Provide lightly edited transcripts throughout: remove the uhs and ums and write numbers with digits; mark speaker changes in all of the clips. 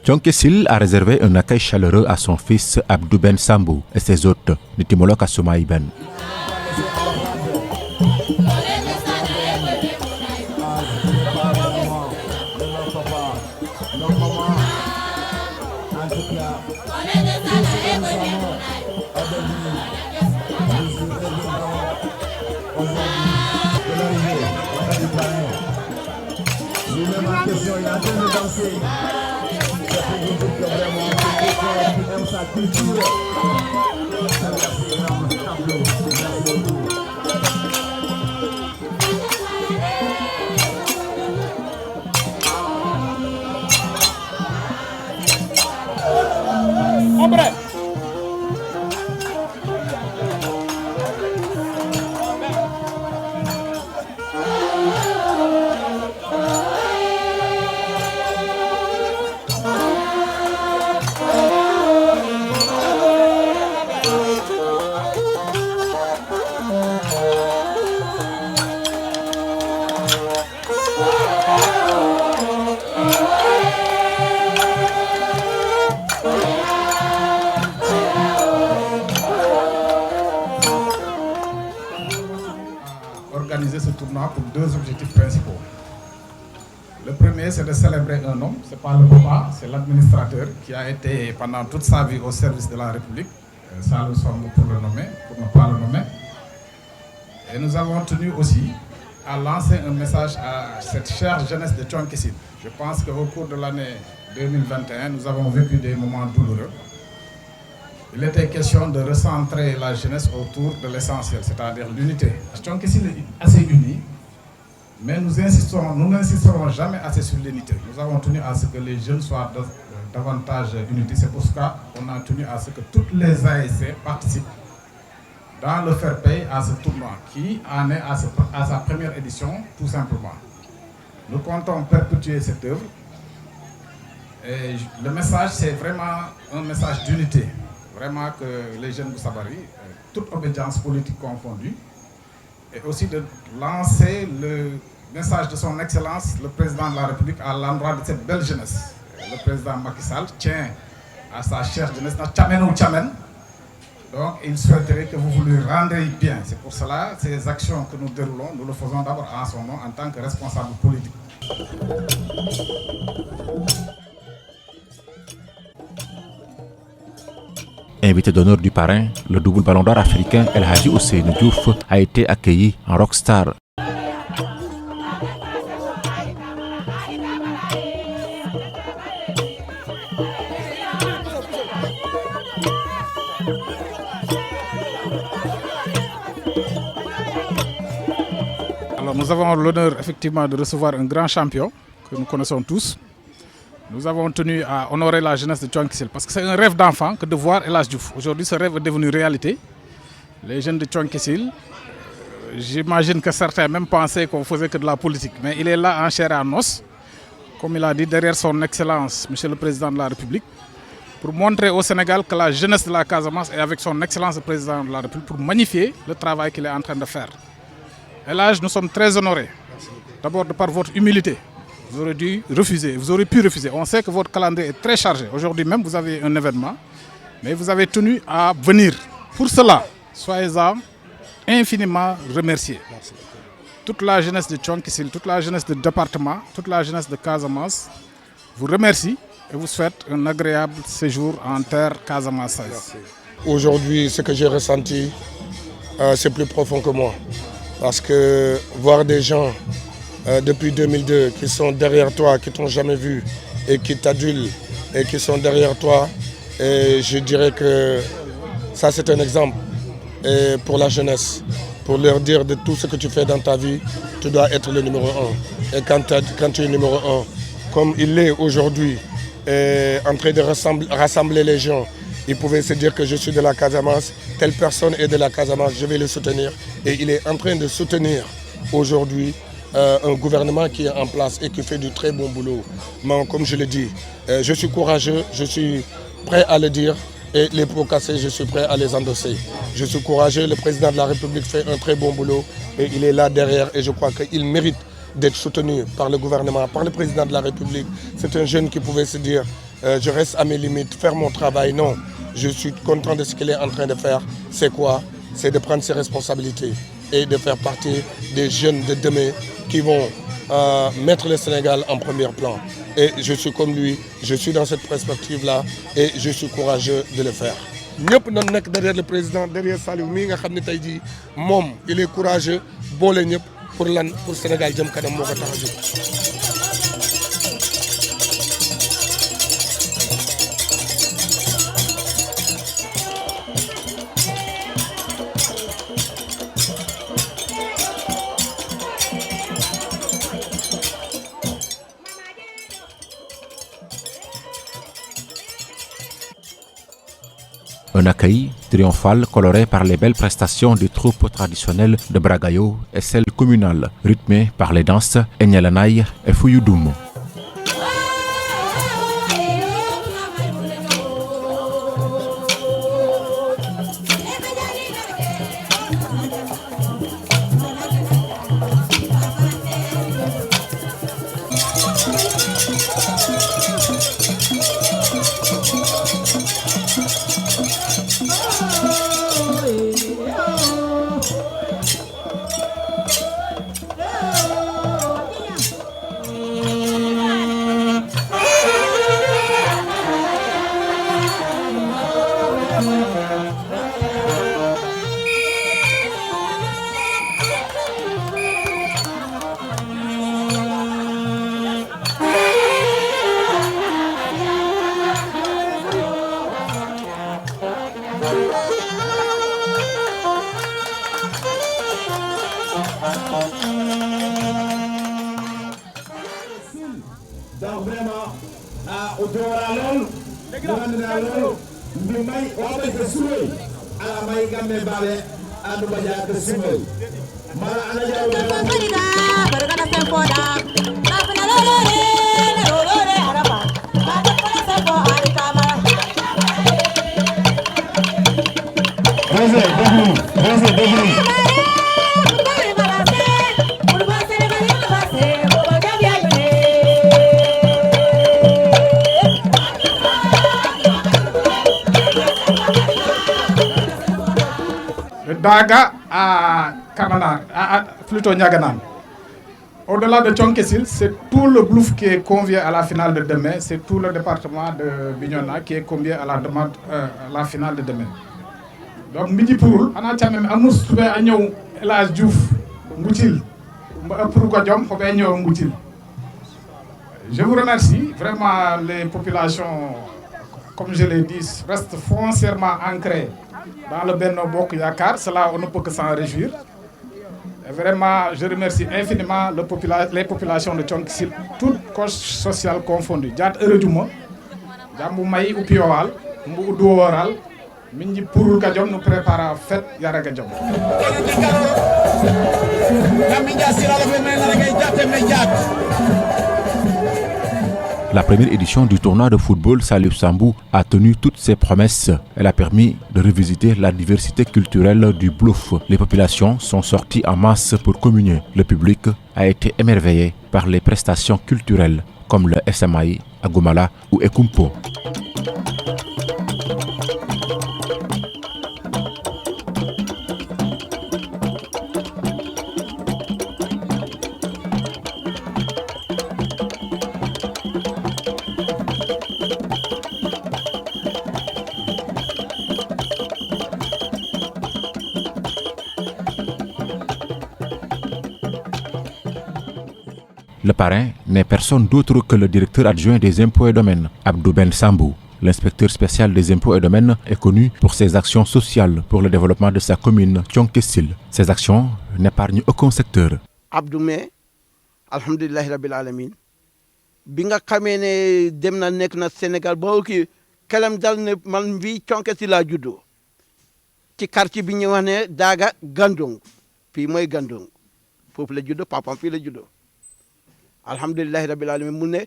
Speaker 1: Thionck a réservé un accueil chaleureux à son fils Abdou Ben Sambou et ses hôtes, le Timolok Assomaï Ben.
Speaker 2: Organiser ce tournoi pour deux objectifs principaux. Le premier, c'est de célébrer un homme, ce n'est pas le papa, c'est l'administrateur qui a été pendant toute sa vie au service de la République. Ça nous sommes pour le nommer, pour ne pas le nommer. Et nous avons tenu aussi à lancer un message à cette chère jeunesse de Thionck Essyl. Je pense qu'au cours de l'année 2021, nous avons vécu des moments douloureux. Il était question de recentrer la jeunesse autour de l'essentiel, c'est-à-dire l'unité. Thionck Essyl est assez uni, mais nous n'insisterons jamais assez sur l'unité. Nous avons tenu à ce que les jeunes soient davantage unis. C'est pour ça qu'on a tenu à ce que toutes les ASC participent dans le fair play à ce tournoi, qui en est à sa première édition, tout simplement. Nous comptons perpétuer cette œuvre. Et le message, c'est vraiment un message d'unité. Vraiment que les jeunes de Sabari, toute obédience politique confondue, et aussi de lancer le message de son Excellence, le Président de la République, à l'endroit de cette belle jeunesse. Le Président Macky Sall tient à sa chère jeunesse, donc il souhaiterait que vous lui rendiez bien. C'est pour cela, ces actions que nous déroulons, nous le faisons d'abord en son nom, en tant que responsable politique.
Speaker 1: Invité d'honneur du parrain, le double ballon d'or africain El Hadji Ousseynou Diouf a été accueilli en rockstar.
Speaker 2: Alors nous avons l'honneur effectivement de recevoir un grand champion que nous connaissons tous. Nous avons tenu à honorer la jeunesse de Thionck Essyl parce que c'est un rêve d'enfant que de voir El Hadji Diouf. Aujourd'hui, ce rêve est devenu réalité. Les jeunes de Thionck Essyl, j'imagine que certains même pensaient qu'on faisait que de la politique. Mais il est là en chair et en os, comme il a dit, derrière son Excellence, Monsieur le Président de la République, pour montrer au Sénégal que la jeunesse de la Casamance est avec son Excellence le Président de la République pour magnifier le travail qu'il est en train de faire. El Hadji, nous sommes très honorés. D'abord de par votre humilité. Vous aurez dû refuser, vous aurez pu refuser. On sait que votre calendrier est très chargé. Aujourd'hui même, vous avez un événement, mais vous avez tenu à venir. Pour cela, soyez-en infiniment remerciés. Merci. Toute la jeunesse de Thionck Essyl, toute la jeunesse du département, toute la jeunesse de Casamance vous remercie et vous souhaite un agréable séjour en terre casamançaise.
Speaker 3: Aujourd'hui, ce que j'ai ressenti, c'est plus profond que moi. Parce que voir des gens depuis 2002 qui sont derrière toi, qui ne t'ont jamais vu et qui t'adulent et qui sont derrière toi, et je dirais que ça c'est un exemple et pour la jeunesse, pour leur dire de tout ce que tu fais dans ta vie, tu dois être le numéro 1. Et quand tu es numéro 1, comme il est aujourd'hui, en train de rassembler les gens, il pouvait se dire que je suis de la Casamance, telle personne est de la Casamance, je vais le soutenir. Et il est en train de soutenir aujourd'hui un gouvernement qui est en place et qui fait du très bon boulot. Mais comme je le dis, je suis courageux, je suis prêt à le dire et les pots cassés, je suis prêt à les endosser. Je suis courageux, le président de la République fait un très bon boulot et il est là derrière et je crois qu'il mérite d'être soutenu par le gouvernement, par le président de la République. C'est un jeune qui pouvait se dire je reste à mes limites, faire mon travail. Non, je suis content de ce qu'il est en train de faire. C'est quoi? C'est de prendre ses responsabilités et de faire partie des jeunes de demain qui vont mettre le Sénégal en premier plan. Et je suis comme lui, je suis dans cette perspective-là et je suis courageux de le faire. ñëpp nañ nekk derrière le président, derrière Saliou mii nga xam ne tey jii moom il est courageux boole ñëpp pour lan pour Sénégal jëm kanam moo ko tax a jóg.
Speaker 1: Un accueil triomphal coloré par les belles prestations des troupes traditionnelles de Bragayo et celles communales, rythmées par les danses Enyalanay et Fuyudoum.
Speaker 4: Donc vraiment, au Toral, nous may wabe ke suwe ala may gamme bale anu baja ke suwe mala ana jaw barkana se foda afna lolore araba bada pala se fo ari kama Rose
Speaker 2: Daga à Kanana, plutôt Niaganan. Au-delà de Thionkessil, c'est tout le Blouf qui est convié à la finale de demain. C'est tout le département de Bignona qui est convié à la finale de demain. Donc, Midi Pourul, on a même Amous Toubé Agnou, Elas Diouf, Moutil, pourquoi Diom, Hobegno Moutil. Je vous remercie. Vraiment, les populations, comme je l'ai dit, restent foncièrement ancrées dans le Benno Bokk Yakaar. Cela, on ne peut que s'en réjouir. Et vraiment, je remercie infiniment les populations de Thionkessil, toutes couches sociales confondues. Diat Euredjouma, Djambou Mayi ou Piowal, Mbou Douoral, Minji Pourul Kadiom nous prépare à fête Yaraga Diom.
Speaker 1: La première édition du tournoi de football Salif Sambou a tenu toutes ses promesses. Elle a permis de revisiter la diversité culturelle du Blouf. Les populations sont sorties en masse pour communier. Le public a été émerveillé par les prestations culturelles comme le SMI, Agomala ou Ekumpo. Le parrain n'est personne d'autre que le directeur adjoint des impôts et domaines, Abdou Ben Sambou. L'inspecteur spécial des impôts et domaines est connu pour ses actions sociales pour le développement de sa commune, Thionkessil. Ces actions n'épargnent aucun secteur.
Speaker 5: Abdou me alhamdulillahi rabbil alamin bi nga xamee ne dem na nekk na Sénégal boo kii kelam dal ne man fii Thionkessil laa juddoo ci quartier bi ñu wax ne Daga Gandong fii mooy Gandong foofu la juddoo papam fii la juddoo alhamdulillahi rabbil alamin mu ne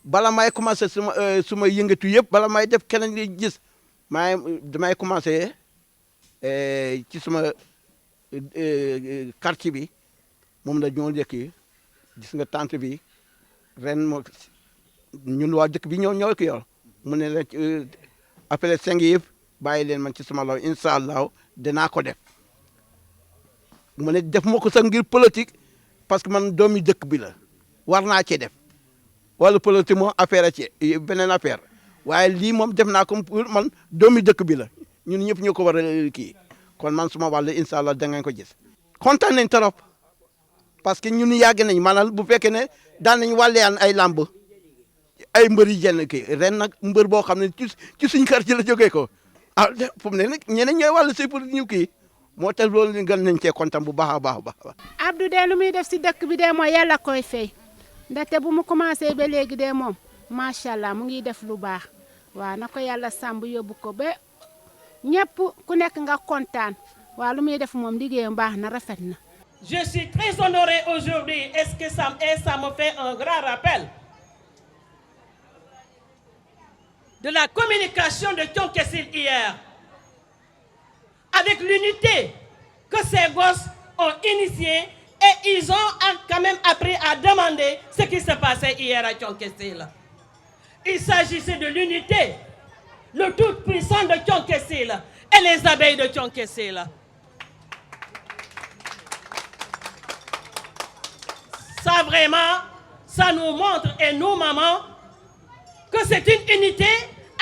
Speaker 5: bala may commencé suma yëngatu yëpp bala may def keneen di gis damay commencé ci suma quartier bi moom la ñoo njëkk gis nga tante bi ren moo ñun waa dëkk bi ñoo ko yor mu ne la après 5 yëpp bàyyi leen man ci sama law incha allah dinaa ko def mu ne def ma ko sax ngir politique parce que man doomi dëkk bi la war naa cee def wala politique moom affaire a ci beneen affaire waaye lii moom def naa ko pour man doomi dëkk bi la ñun ñëpp ñu ko war a kii kon man suma wàll incha allah da ngeen ko gis. kontaan nañ trop parce que ñun yàgg nañ maanaam bu fekkee ne daan nañ wàlleyaan ay làmb ay mbër yi jenn kii ren nag mbër boo xam ne ci suñ kër ci la jógee ko ah fu mu ne nag ñeneen ñooy wàllu si pour ñu kii moo tax loolu gën nañ cee kontaan bu baax a baax a baax.
Speaker 6: Abdou de lu muy def si dëkk bi de mooy yàlla koy fay ndaxte bu mu commencé ba léegi de moom macha allah mu ngi def lu baax waaw na ko yàlla sàmb yóbbu ko ba ñëpp ku nekk nga kontaan waaw lu muy def moom liggéeyam baax na rafet na.
Speaker 7: Je suis très honorée aujourd'hui et ça me fait un grand rappel de la communication de Thione Kessil hier, avec l'unité que ces gosses ont initiée et ils ont quand même appris à demander ce qui se passait hier à Thione Kessil. Il s'agissait de l'unité, le tout-puissant de Thione Kessil et les abeilles de Thione Kessil. Ça vraiment, ça nous montre, et nous, maman, que c'est une unité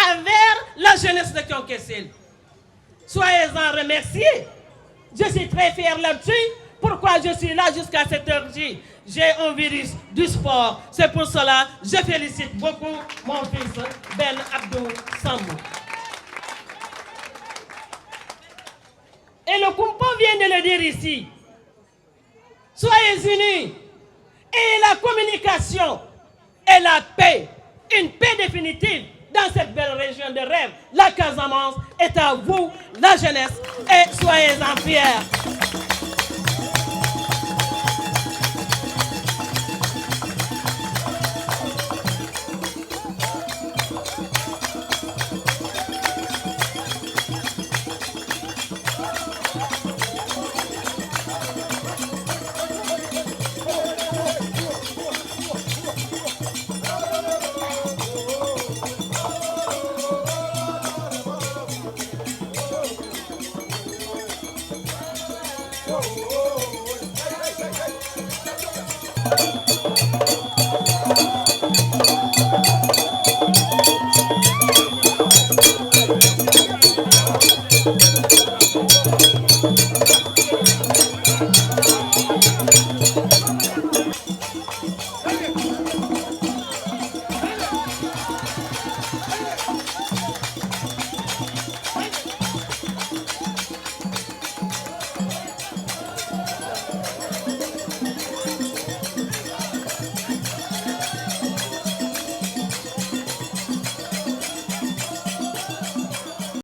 Speaker 7: envers la jeunesse de Thione Kessil. Soyez-en remerciés. Je suis très fière là-dessus. Pourquoi je suis là jusqu'à cette heure-ci? J'ai un virus du sport. C'est pour cela que je félicite beaucoup mon fils Ben Abdou Sambou. Et le Kumpo vient de le dire ici. Soyez unis. Et la communication et la paix, une paix définitive dans cette belle région de rêve. La Casamance est à vous, la jeunesse, et soyez-en fiers.
Speaker 4: Oh, oh.